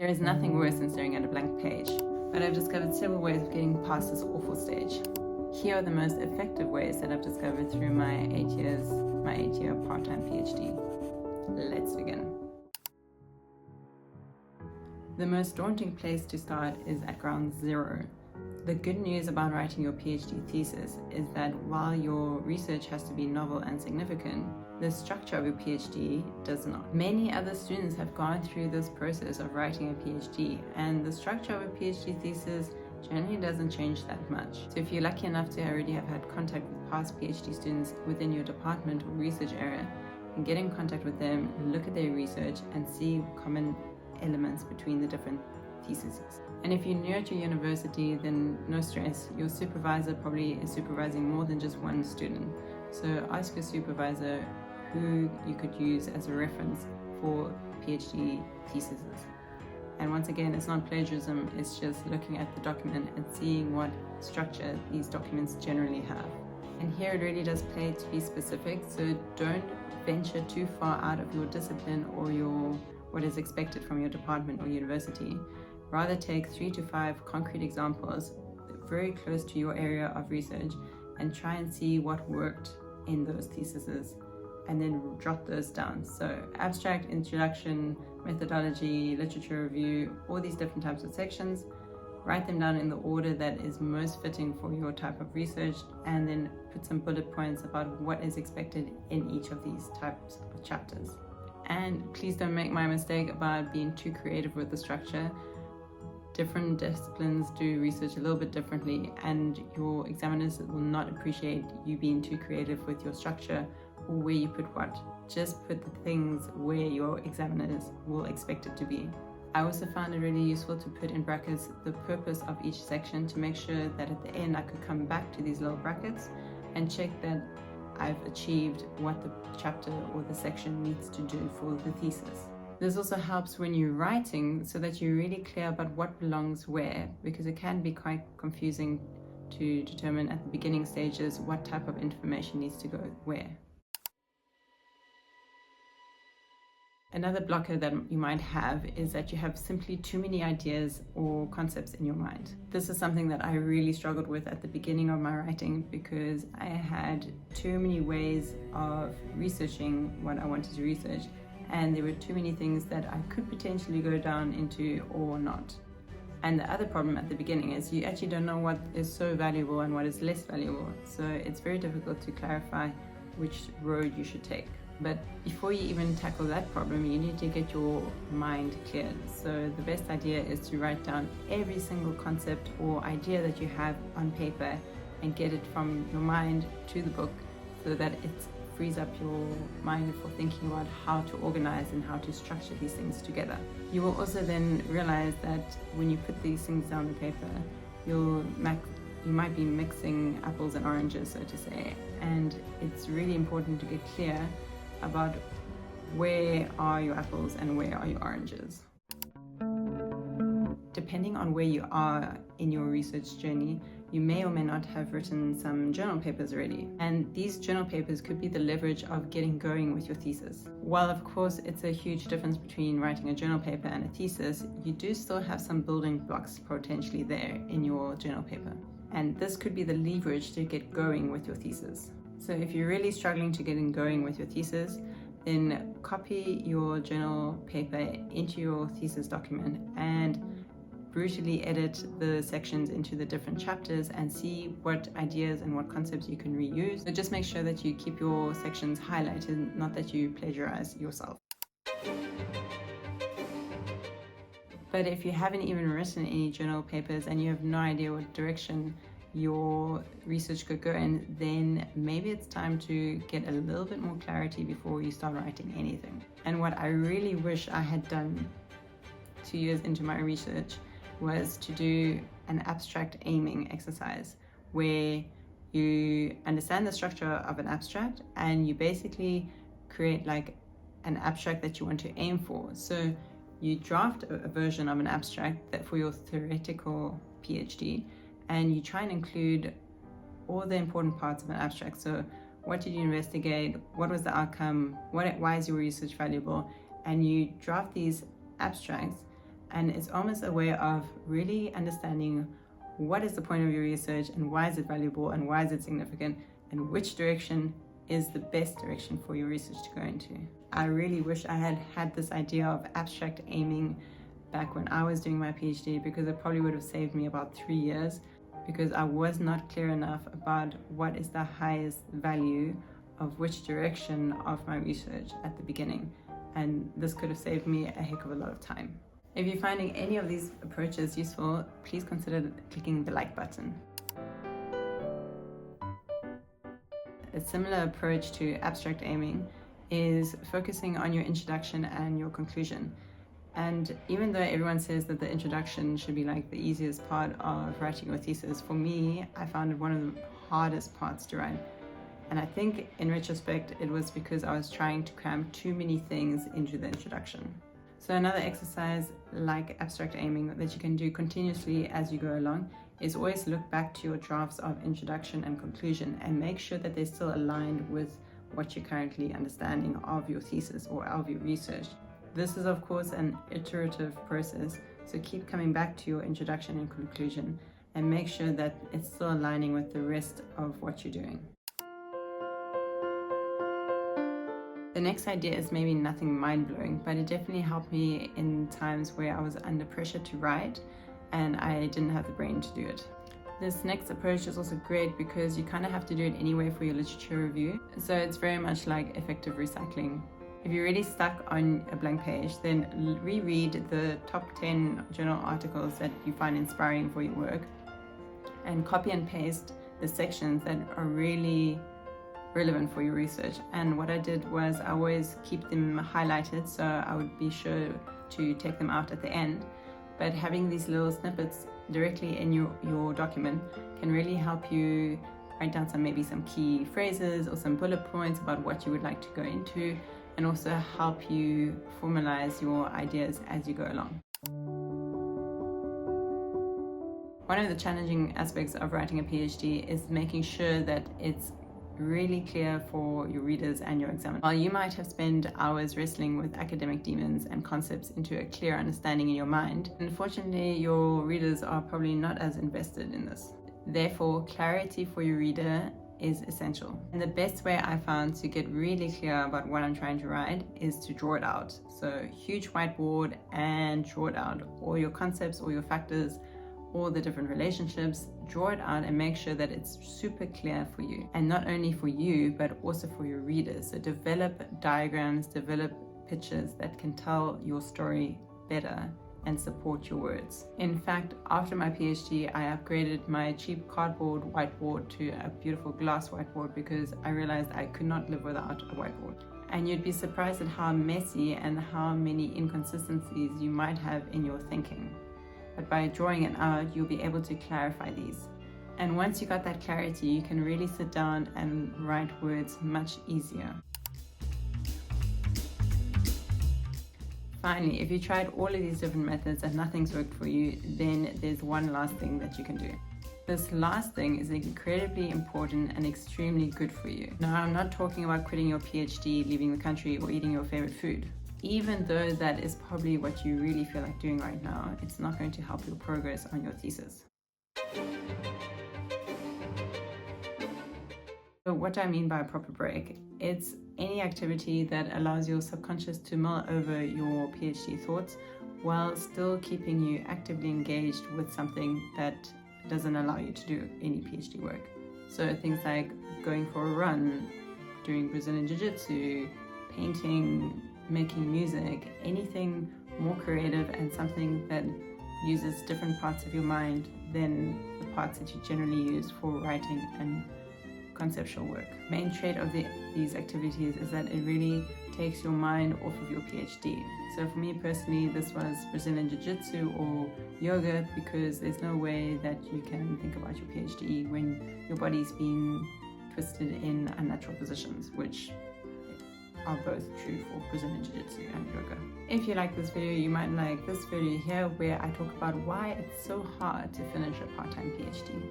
There is nothing worse than staring at a blank page, but I've discovered several ways of getting past this awful stage. Here are the most effective ways that I've discovered through my 8-year part-time PhD. Let's begin. The most daunting place to start is at ground zero. The good news about writing your PhD thesis is that while your research has to be novel and significant, the structure of your PhD does not. Many other students have gone through this process of writing a PhD, and the structure of a PhD thesis generally doesn't change that much. So if you're lucky enough to already have had contact with past PhD students within your department or research area, and get in contact with them, look at their research and see common elements between the different theses. And if you're new at your university, then no stress. Your supervisor probably is supervising more than just one student. So ask your supervisor who you could use as a reference for PhD theses. And once again, it's not plagiarism, it's just looking at the document and seeing what structure these documents generally have. And here it really does play to be specific, so don't venture too far out of your discipline or what is expected from your department or university. Rather take 3 to 5 concrete examples very close to your area of research and try and see what worked in those theses and then jot those down. So abstract, introduction, methodology, literature review, all these different types of sections, write them down in the order that is most fitting for your type of research, and then put some bullet points about what is expected in each of these types of chapters. And please don't make my mistake about being too creative with the structure. Different disciplines do research a little bit differently, and your examiners will not appreciate you being too creative with your structure or where you put what. Just put the things where your examiners will expect it to be. I also found it really useful to put in brackets the purpose of each section to make sure that at the end I could come back to these little brackets and check that I've achieved what the chapter or the section needs to do for the thesis. This also helps when you're writing so that you're really clear about what belongs where, because it can be quite confusing to determine at the beginning stages what type of information needs to go where. Another blocker that you might have is that you have simply too many ideas or concepts in your mind. This is something that I really struggled with at the beginning of my writing because I had too many ways of researching what I wanted to research, and there were too many things that I could potentially go down into or not. And the other problem at the beginning is you actually don't know what is so valuable and what is less valuable. So it's very difficult to clarify which road you should take. But before you even tackle that problem, you need to get your mind cleared. So the best idea is to write down every single concept or idea that you have on paper and get it from your mind to the book so that it frees up your mind for thinking about how to organize and how to structure these things together. You will also then realize that when you put these things down on paper, you might be mixing apples and oranges, so to say, and it's really important to get clear about where are your apples and where are your oranges. Depending on where you are in your research journey, you may or may not have written some journal papers already. And these journal papers could be the leverage of getting going with your thesis. While of course it's a huge difference between writing a journal paper and a thesis, you do still have some building blocks potentially there in your journal paper. And this could be the leverage to get going with your thesis. So if you're really struggling to get going with your thesis, then copy your journal paper into your thesis document and brutally edit the sections into the different chapters and see what ideas and what concepts you can reuse. So just make sure that you keep your sections highlighted, not that you plagiarize yourself. But if you haven't even written any journal papers and you have no idea what direction your research could go in, then maybe it's time to get a little bit more clarity before you start writing anything. And what I really wish I had done 2 years into my research was to do an abstract aiming exercise where you understand the structure of an abstract and you basically create like an abstract that you want to aim for. So you draft a version of an abstract that for your theoretical PhD, and you try and include all the important parts of an abstract. So what did you investigate? What was the outcome? Why is your research valuable? And you draft these abstracts And it's almost a way of really understanding what is the point of your research and why is it valuable and why is it significant and which direction is the best direction for your research to go into. I really wish I had had this idea of abstract aiming back when I was doing my PhD, because it probably would have saved me about 3 years, because I was not clear enough about what is the highest value of which direction of my research at the beginning. And this could have saved me a heck of a lot of time. If you're finding any of these approaches useful, please consider clicking the like button. A similar approach to abstract aiming is focusing on your introduction and your conclusion. And even though everyone says that the introduction should be like the easiest part of writing your thesis, for me, I found it one of the hardest parts to write. And I think in retrospect, it was because I was trying to cram too many things into the introduction. So another exercise like abstract aiming that you can do continuously as you go along is always look back to your drafts of introduction and conclusion and make sure that they're still aligned with what you're currently understanding of your thesis or of your research. This is of course an iterative process, so keep coming back to your introduction and conclusion and make sure that it's still aligning with the rest of what you're doing. The next idea is maybe nothing mind-blowing, but it definitely helped me in times where I was under pressure to write and I didn't have the brain to do it. This next approach is also great because you kind of have to do it anyway for your literature review. So it's very much like effective recycling. If you're really stuck on a blank page, then reread the top 10 journal articles that you find inspiring for your work and copy and paste the sections that are really relevant for your research. And what I did was I always keep them highlighted, so I would be sure to take them out at the end. But having these little snippets directly in your document can really help you write down maybe some key phrases or some bullet points about what you would like to go into, and also help you formalize your ideas as you go along. One of the challenging aspects of writing a PhD is making sure that it's really clear for your readers and your examiners. While you might have spent hours wrestling with academic demons and concepts into a clear understanding in your mind, unfortunately your readers are probably not as invested in this. Therefore, clarity for your reader is essential. And the best way I found to get really clear about what I'm trying to write is to draw it out. So huge whiteboard and draw it out. All your concepts, all your factors, all the different relationships, draw it out and make sure that it's super clear for you. And not only for you, but also for your readers. So develop diagrams, develop pictures that can tell your story better and support your words. In fact, after my PhD, I upgraded my cheap cardboard whiteboard to a beautiful glass whiteboard because I realized I could not live without a whiteboard. And you'd be surprised at how messy and how many inconsistencies you might have in your thinking. But by drawing it out, you'll be able to clarify these. And once you got that clarity, you can really sit down and write words much easier. Finally, if you tried all of these different methods and nothing's worked for you, then there's one last thing that you can do. This last thing is incredibly important and extremely good for you. Now, I'm not talking about quitting your PhD, leaving the country, or eating your favorite food. Even though that is probably what you really feel like doing right now, it's not going to help your progress on your thesis. So what do I mean by a proper break? It's any activity that allows your subconscious to mull over your PhD thoughts while still keeping you actively engaged with something that doesn't allow you to do any PhD work. So things like going for a run, doing Brazilian Jiu-Jitsu, painting, making music, anything more creative and something that uses different parts of your mind than the parts that you generally use for writing and conceptual work. Main trait of these activities is that it really takes your mind off of your PhD. So for me personally, this was Brazilian Jiu-Jitsu or yoga, because there's no way that you can think about your PhD when your body's been twisted in unnatural positions, which are both true for Brazilian Jiu-Jitsu and yoga. If you like this video, you might like this video here where I talk about why it's so hard to finish a part-time PhD.